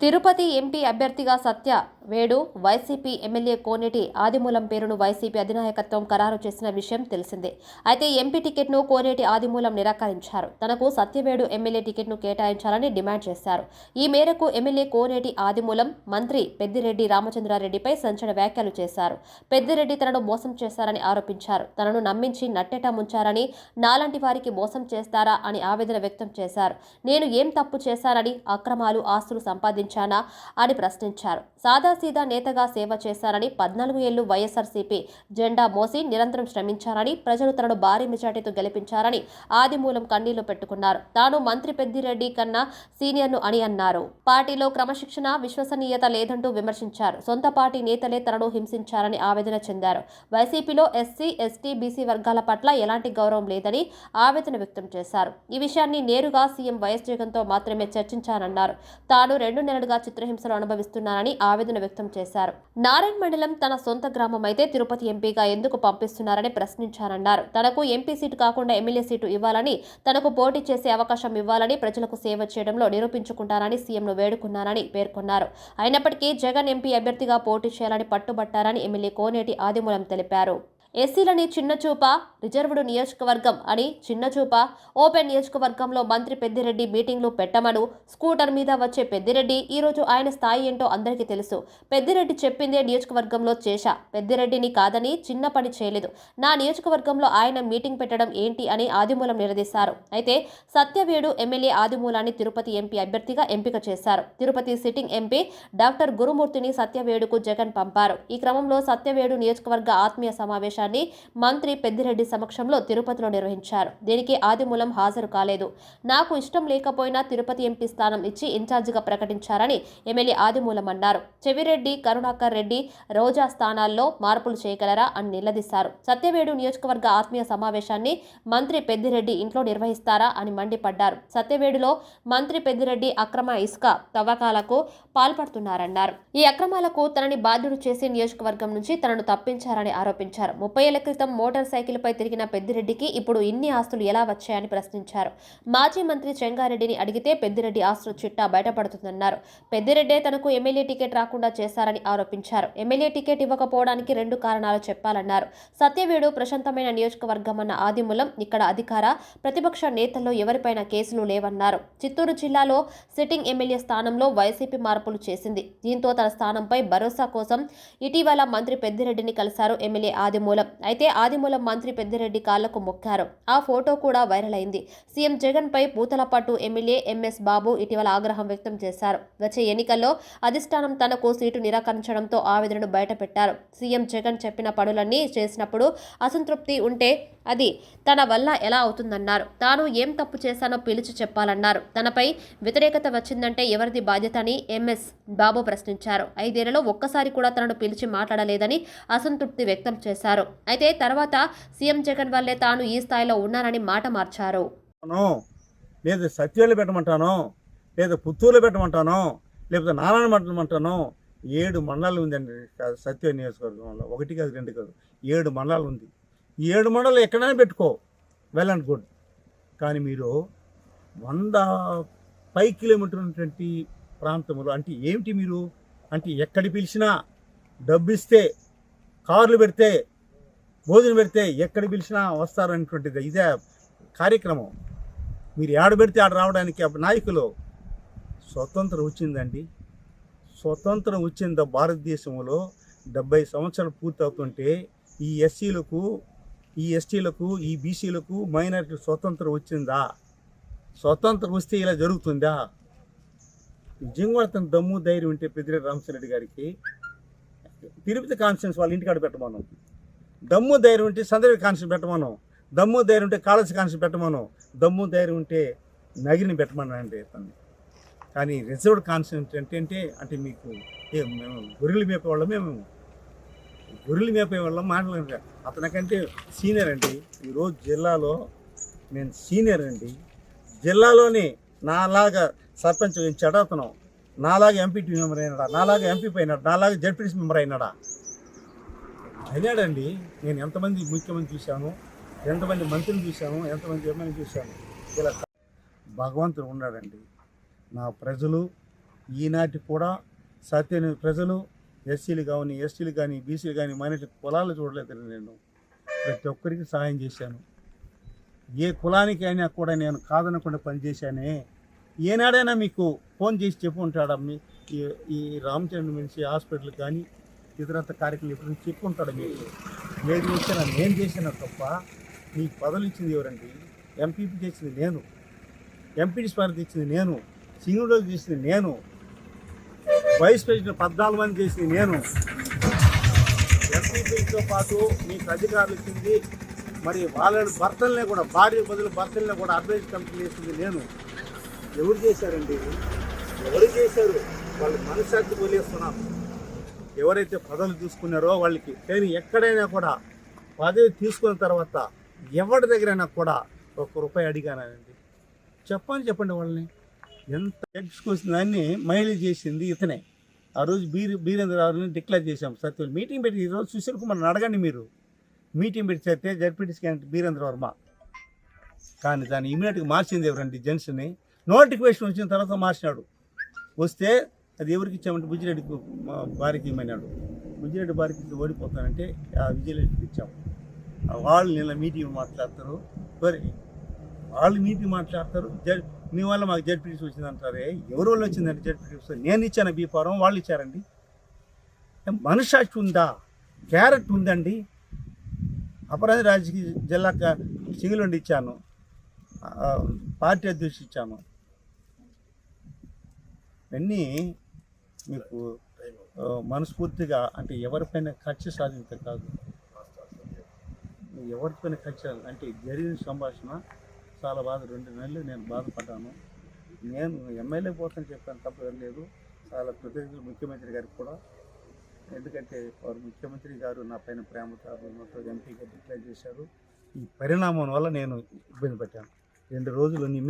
Tirupati MP అభ్యర్థిగా సత్య వేడు YCP MLA కోనేటి ఆదిమూలం పేరును వైసీపీ అధినాయకత్వం ఖరారు చేసిన విషయం తెలిసిందే. అయితే ఎంపీ టికెట్ను కోనేటి ఆదిమూలం నిరాకరించారు. తనకు సత్యవేడు ఎమ్మెల్యే టికెట్ను కేటాయించాలని డిమాండ్ చేశారు. ఈ మేరకు ఎమ్మెల్యే కోనేటి ఆదిమూలం మంత్రి పెద్దిరెడ్డి రామచంద్రారెడ్డిపై సంచలన వ్యాఖ్యలు చేశారు. పెద్దిరెడ్డి తనను మోసం చేశారని ఆరోపించారు. తనను నమ్మించి నట్టేట ముంచారని, నాలాంటి వారికి మోసం చేస్తారా అని ఆవేదన వ్యక్తం చేశారు. నేను ఏం తప్పు చేశానని, అక్రమాలు ఆస్తులు సంపాదించానా అని ప్రశ్నించారు. సాదాసీదా నేతగా సేవ చేశారని, 14 ఏళ్లు వైఎస్ఆర్సీపీ జెండా మోసి నిరంతరం శ్రమించారని, ప్రజలు తనను భారీ మెజార్టీతో గెలిపించారని ఆదిమూలం కన్నీళ్లు పెట్టుకున్నారు. తాను మంత్రి పెద్దిరెడ్డి కన్నా సీనియర్ను అని అన్నారు. పార్టీలో క్రమశిక్షణ, విశ్వసనీయత లేదంటూ విమర్శించారు. సొంత పార్టీ నేతలే తనను హింసించారని ఆవేదన చెందారు. వైసీపీలో ఎస్సీ, ఎస్టీ, బీసీ వర్గాల పట్ల ఎలాంటి గౌరవం లేదని ఆవేదన వ్యక్తం చేశారు. ఈ విషయాన్ని నేరుగా సీఎం వైఎస్ జగన్తో మాత్రమే చర్చించానన్నారు. తాను 2 నెలలుగా చిత్రహింసలు అనుభవిస్తున్నానని ఆవేదన వ్యక్తం చేశారు. నారాయణ మండలం తన సొంత గ్రామం అయితే తిరుపతి ఎంపీగా ఎందుకు పంపిస్తున్నారని ప్రశ్నించారన్నారు. తనకు ఎంపీ సీటు కాకుండా ఎమ్మెల్యే సీటు ఇవ్వాలని, తనకు పోటీ చేసే అవకాశం ఇవ్వాలని, ప్రజలకు సేవ చేయడంలో నిరూపించుకుంటానని సీఎంను వేడుకున్నానని పేర్కొన్నారు. అయినప్పటికీ జగన్ ఎంపీ అభ్యర్థిగా పోటీ చేయాలని పట్టుబట్టారని ఎమ్మెల్యే కోనేటి ఆదిమూలం తెలిపారు. ఎస్సీలని చిన్నచూప, రిజర్వ్డ్ నియోజకవర్గం అని చిన్నచూప, ఓపెన్ నియోజకవర్గంలో మంత్రి పెద్దిరెడ్డి మీటింగ్లు పెట్టమను. స్కూటర్ మీద వచ్చే పెద్దిరెడ్డి ఈరోజు ఆయన స్థాయి ఏంటో అందరికీ తెలుసు. పెద్దిరెడ్డి చెప్పిందే నియోజకవర్గంలో చేశా. పెద్దిరెడ్డిని కాదని చిన్న పని చేయలేదు. నా నియోజకవర్గంలో ఆయన మీటింగ్ పెట్టడం ఏంటి అని ఆదిమూలం నిలదీశారు. అయితే సత్యవేడు ఎమ్మెల్యే ఆదిమూలాన్ని తిరుపతి ఎంపీ అభ్యర్థిగా ఎంపిక చేశారు. తిరుపతి సిట్టింగ్ ఎంపీ డాక్టర్ గురుమూర్తిని సత్యవేడుకు జగన్ పంపారు. ఈ క్రమంలో సత్యవేడు నియోజకవర్గ ఆత్మీయ సమావేశాన్ని మంత్రి పెద్దిరెడ్డి సమక్షంలో తిరుపతిలో నిర్వహించారు. దీనికి ఆదిమూలం హాజరు కాలేదు. నాకు ఇష్టం లేకపోయినా తిరుపతి ఎంపీ స్థానం ఇచ్చి ఇన్ఛార్జిగా ప్రకటించారని ఎమ్మెల్యే ఆదిమూలం అన్నారు. చెవిరెడ్డి, కరుణాకర్ రెడ్డి, రోజా స్థానాల్లో మార్పులు చేయగలరా అని నిలదీశారు. సత్యవేడు నియోజకవర్గ ఆత్మీయ సమావేశాన్ని మంత్రి పెద్దిరెడ్డి ఇంట్లో నిర్వహిస్తారా అని మండిపడ్డారు. సత్యవేడులో మంత్రి పెద్దిరెడ్డి అక్రమ ఇసుక తవ్వకాలకు పాల్పడుతున్నారన్నారు. ఈ అక్రమాలకు తనని బాధ్యుడు చేసి నియోజకవర్గం నుంచి తనను తప్పించారని ఆరోపించారు. 30 ఏళ్ల క్రితం మోటార్ సైకిల్పై తిరిగిన పెద్దిరెడ్డికి ఇప్పుడు ఇన్ని ఆస్తులు ఎలా వచ్చాయని ప్రశ్నించారు. మాజీ మంత్రి చెంగారెడ్డిని అడిగితే పెద్దిరెడ్డి ఆస్తుల చిట్టా బయటపడుతుందన్నారు. పెద్దిరెడ్డే తనకు ఎమ్మెల్యే టికెట్ రాకుండా చేశారని ఆరోపించారు. ఎమ్మెల్యే టికెట్ ఇవ్వకపోవడానికి 2 కారణాలు చెప్పాలన్నారు. సత్యవేడు ప్రశాంతమైన నియోజకవర్గమన్న ఆదిమూలం ఇక్కడ అధికార, ప్రతిపక్ష నేతల్లో ఎవరిపైన కేసులు లేవన్నారు. చిత్తూరు జిల్లాలో సిట్టింగ్ ఎమ్మెల్యే స్థానంలో వైసీపీ మార్పులు చేసింది. దీంతో తన స్థానంపై భరోసా కోసం ఇటీవల మంత్రి పెద్దిరెడ్డిని కలిశారు ఎమ్మెల్యే ఆదిమూలం. అయితే ఆదిమూలం మంత్రి పెద్దిరెడ్డి కాళ్లకు మొక్కారు. ఆ ఫోటో కూడా వైరల్ అయింది. సీఎం జగన్ పై పూతలపట్టు ఎమ్మెల్యే ఎంఎస్ బాబు ఇటీవల ఆగ్రహం వ్యక్తం చేశారు. వచ్చే ఎన్నికల్లో అధిష్టానం తనకు సీటు నిరాకరించడంతో ఆవేదనను బయటపెట్టారు. సీఎం జగన్ చెప్పిన పనులన్నీ చేసినప్పుడు అసంతృప్తి ఉంటే అది తన వల్ల ఎలా అవుతుందన్నారు. తాను ఏం తప్పు చేశానో పిలిచి చెప్పాలన్నారు. తనపై వ్యతిరేకత వచ్చిందంటే ఎవరిది బాధ్యత అని ఎంఎస్ బాబు ప్రశ్నించారు. 5 ఏళ్లలో ఒక్కసారి కూడా తనను పిలిచి మాట్లాడలేదని అసంతృప్తి వ్యక్తం చేశారు. అయితే తర్వాత సీఎం జగన్ వల్లే తాను ఈ స్థాయిలో ఉన్నానని మాట మార్చారు. లేదు సత్యాలు పెట్టమంటాను, లేదా పుత్తూరులో పెట్టమంటాను, లేకపోతే నారాయణ పెట్టమంటాను. 7 మండలాలు ఉందండి సత్య నియోజకవర్గంలో. 1 కాదు 2 కాదు 7 మండలాలు ఉంది. ఈ 7 మండలాలు ఎక్కడైనా పెట్టుకో, వెల్ అండ్ గుడ్. కానీ మీరు 100 కిలోమీటర్లు ఉన్నటువంటి ప్రాంతంలో అంటే ఏమిటి మీరు అంటే ఎక్కడి పిలిచినా డబ్బు ఇస్తే, కార్లు పెడితే, భోజనం పెడితే ఎక్కడ పిలిచినా వస్తారు అనేటువంటిది ఇదే కార్యక్రమం. మీరు ఏడ పెడితే ఆడ రావడానికి నాయకులు. స్వతంత్రం వచ్చిందండి, స్వతంత్రం వచ్చింది భారతదేశంలో 70 సంవత్సరాలు పూర్తవుతుంటే ఈ ఎస్సీలకు, ఈ ఎస్టీలకు, ఈ బీసీలకు, మైనారిటీ స్వతంత్రం వచ్చిందా? స్వతంత్రం వస్తే ఇలా జరుగుతుందా? నిజంగా అతను దమ్ము ధైర్యం ఉంటే పెద్దిరెడ్డి రామచంద్రరెడ్డి గారికి తిరుపతి కాన్స్టిట్యూన్స్ వాళ్ళ ఇంటికాడ పెట్టమను. దమ్ము ధైర్యం ఉంటే సందర్భ కాన్స్టిట్యూన్స్ పెట్టమను. దమ్ము ధైర్యం ఉంటే కాలేజ్ కాన్స్టిట్యూన్స్ పెట్టమను. దమ్ము ధైర్యం ఉంటే నగిరిని పెట్టమనండి అతన్ని. కానీ రిజర్వ్డ్ కాన్స్టిట్యూన్స్ అంటే మీకు మేము గొర్రెలు మేపేవాళ్ళం, మేము గొర్రెలు మేపేవాళ్ళం మాట్లాడారు. అతనికంటే సీనియర్ అండి. ఈరోజు జిల్లాలో నేను సీనియర్ అండి. జిల్లాలోని నాలాగా సర్పంచ్ చెడవుతున్నాం, నాలాగా ఎంపీటీ మెంబర్ అయినాడా, నాలాగా ఎంపీ అయినాడు, నాలాగా జడ్పీటీసీ మెంబర్ అయినాడా? అయినాడండి. నేను ఎంతమంది ముఖ్యమంత్రి చూశాను, ఎంతమంది మంత్రులు చూశాను, ఎంతమంది ఎమ్మెల్యే చూశాను. ఇలా భగవంతుడు ఉన్నాడండి. నా ప్రజలు ఈనాటి కూడా సత్యని ప్రజలు ఎస్సీలు కానీ ఎస్టీలు కానీ బీసీలు కానీ మైనార్టీ కులాలు చూడలేదు. నేను ప్రతి ఒక్కరికి సహాయం చేశాను. ఏ కులానికి అయినా కూడా నేను కాదనకుండా పనిచేశానే. ఏనాడైనా మీకు ఫోన్ చేసి చెప్పు ఉంటాడా ఈ రామచంద్ర మనిషి హాస్పిటల్ కానీ ఇతరత్ర కార్యక్రమాలు ఎప్పుడు చెప్పుకుంటాడు మీకు. ఏది చేసినా నేను చేసిన తప్ప మీకు పదవులు ఇచ్చింది ఎవరండి? ఎంపీపీ చేసింది నేను, ఎంపీటీ స్పార్క్ ఇచ్చింది నేను, సింగుడు చేసింది నేను, వైస్ ప్రెసిడెంట్ 14 మంది చేసింది నేను, ఎంపీపీతో పాటు మీకు అధికారులు ఇచ్చింది. మరి వాళ్ళ భర్తలనే కూడా భార్య బదులు భర్తలనే కూడా అడ్వైజ్ కమిటీ చేసింది నేను. ఎవరు చేశారండి? ఎవరు చేశారు? వాళ్ళు మనశ్శాంతి వదిలేస్తున్నారు. ఎవరైతే పదవులు తీసుకున్నారో వాళ్ళకి. కానీ ఎక్కడైనా కూడా పదవి తీసుకున్న తర్వాత ఎవరి దగ్గరైనా కూడా ₹1 అడిగానండి. చెప్పండి వాళ్ళని. ఎంత ఎక్స్కొచ్చిన దాన్ని మైలేజ్ చేసింది ఇతనే. ఆ రోజు బీరేంద్రరావుని డిక్లేర్ చేశాం. సత్యం మీటింగ్ పెట్టి ఈరోజు సుశీల్ కుమార్ని అడగండి మీరు. మీటింగ్ పెట్టి చెప్తే జడ్పీటీసీ క్యాండిడేట్ బీరేంద్ర వర్మ. కానీ దాన్ని ఇమీడియట్గా మార్చింది ఎవరండి? జెంట్స్ని. నోటిఫికేషన్ వచ్చిన తర్వాత మార్చినాడు. వస్తే అది ఎవరికి ఇచ్చామంటే బుజ్జిరెడ్డికి భార్యకి ఇమ్మన్నాడు. బుజ్జిరెడ్డి భార్యకి ఓడిపోతానంటే ఆ విజయలక్ష్మికి ఇచ్చాము. వాళ్ళు నిన్న మీటింగ్ మాట్లాడతారు. మరి వాళ్ళు మీటింగ్ మాట్లాడతారు. మీ వల్ల మాకు జడ్పీటీసీ వచ్చిందంటారే. ఎవరి వల్ల వచ్చిందంటే జడ్పీటీసీ నేను ఇచ్చాను బీఫారం, వాళ్ళు ఇచ్చారండి. మనశ్శాస్త్రి ఉందా? క్యారెట్ ఉందండి. అపరాధ రాజకీయ జిల్లా సింగిలుండి ఇచ్చాను, పార్టీ అధ్యక్షుడు ఇచ్చాను. ఇవన్నీ మీకు మనస్ఫూర్తిగా అంటే ఎవరిపైన కక్ష సాధించడం కాదు. ఎవరిపైన కక్ష అంటే జరిగిన సంభాషణ చాలా బాధ. 2 నెలలు నేను బాధపడ్డాను. నేను ఎమ్మెల్యే పోతాను చెప్పాను, తప్ప లేదు. చాలా కృతజ్ఞతలు ముఖ్యమంత్రి గారికి కూడా. ఎందుకంటే వారు ముఖ్యమంత్రి గారు నా పైన ప్రేమతో అభిమానంతో ఎంపీగా డిక్లేర్ చేశారు. ఈ పరిణామం వల్ల నేను ఇబ్బంది పడ్డాను. 2 రోజులు